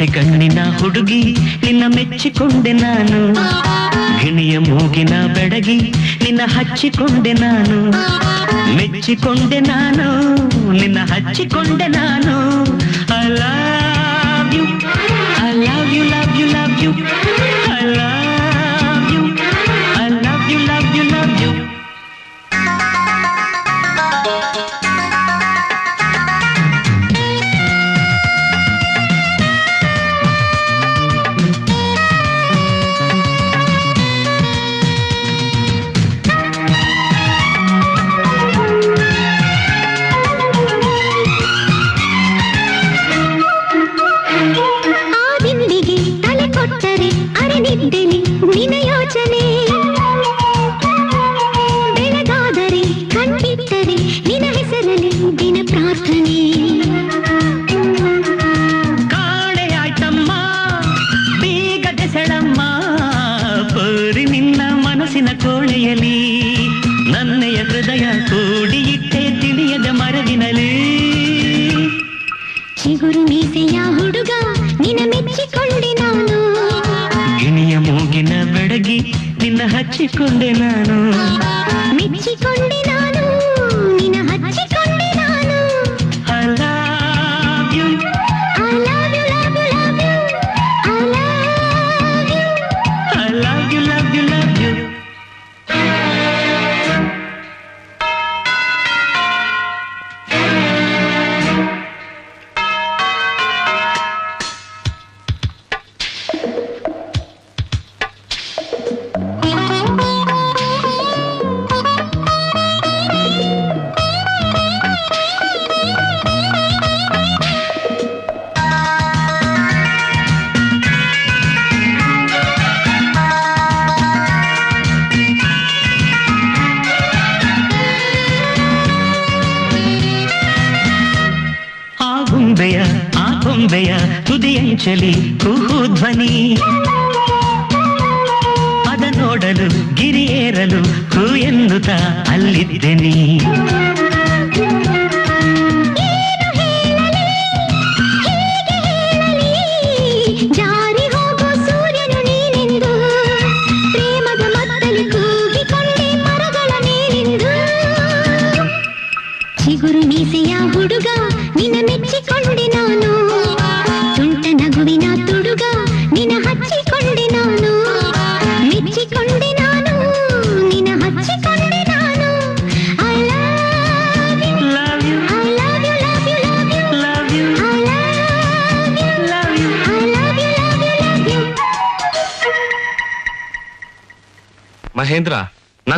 ಅಗಸೆ ಕಣ್ಣಿನ ಹುಡುಗಿ ನಿನ್ನ ಮೆಚ್ಚಿಕೊಂಡೆ ನಾನು, ಗಿಣಿಯ ಮೂಗಿನ ಬೆಡಗಿ ನಿನ್ನ ಹಚ್ಚಿಕೊಂಡೆ ನಾನು, ಮೆಚ್ಚಿಕೊಂಡೆ ನಾನು ನಿನ್ನ ಹಚ್ಚಿಕೊಂಡೆ ನಾನು. I love you, I love you, love you, love you, I love you, I love you, love you, love you. ನಿನ ಯೋಚನೆ ಬೆಳಗಾದರೆ ಕಣ್ಬಿಟ್ಟರೆ ನಿನ ಹೆಸರಲ್ಲಿ ದಿನ ಪ್ರಾರ್ಥನೆ. ಕಾಣೆಯಾಯ್ತಮ್ಮ ಬೀಗದೆ ಸೆಳಮ್ಮ ಪೋರಿ ನಿನ್ನ ಮನಸ್ಸಿನ ಕೋಣೆಯಲ್ಲಿ, ನನ್ನೆಯ ಹೃದಯ ಕೂಡಿ ಇಟ್ಟೆ ತಿಳಿಯದ ಮರದಿನಲಿ. ಚಿಗುರು ಮೀಸೆಯ ಹುಡುಗ ನಿನ ಮೆಚ್ಚಿಕೊಂಡೆ ನಾನು, ಗಿಣಿಯ ಮೂಗಿನ ಬೆಡಗಿ ನಿನ್ನ ಹಚ್ಚಿಕೊಂಡೆ ನಾನು, ಮೆಚ್ಚಿಕೊಂಡೆ ನಾನು ನಿನ್ನ ಹಚ್ಚಿಕೊಂಡೆ ನಾನು. I love you, I love you, love you, love you, I love you, I love you, love you, love you. ಆ ಕೊಂಬೆಯ ತುದಿಯಂಚಲಿ ಕುಹೂ ಧ್ವನಿ, ಅದ ನೋಡಲು ಗಿರಿಯೇರಲು ಹೂ ಎನ್ನುತ್ತ ಅಲ್ಲಿದ್ದೆನಿ. ಜಾರಿ ಹೋಗೋ ಸೂರ್ಯನು ನೀನೆಂದು ಪ್ರೇಮದ ಮತ್ತಲು ಕೂಗಿಕೊಂಡೆ ಮರಗಳ ಮೇಲೆಂದು. ಚಿಗುರು ಮೀಸೆಯ ಹುಡುಗ ನಿನ್ನ ಮೆಚ್ಚಿಕೊಂಡೆ ನಾನು, ತುಂಟ ನಗುವಿನ ತುಡುಗ ನಿನ್ನ ಹಚ್ಚಿಕೊಂಡೆ ನಾನು, ಮೆಚ್ಚಿಕೊಂಡೆ ನಾನು ನಿನ್ನ ಹಚ್ಚಿಕೊಂಡೆ ನಾನು. I love you, Love you, I love you, love you, love you, love you, I love you, love you. I love you, love you, love you. Mahendra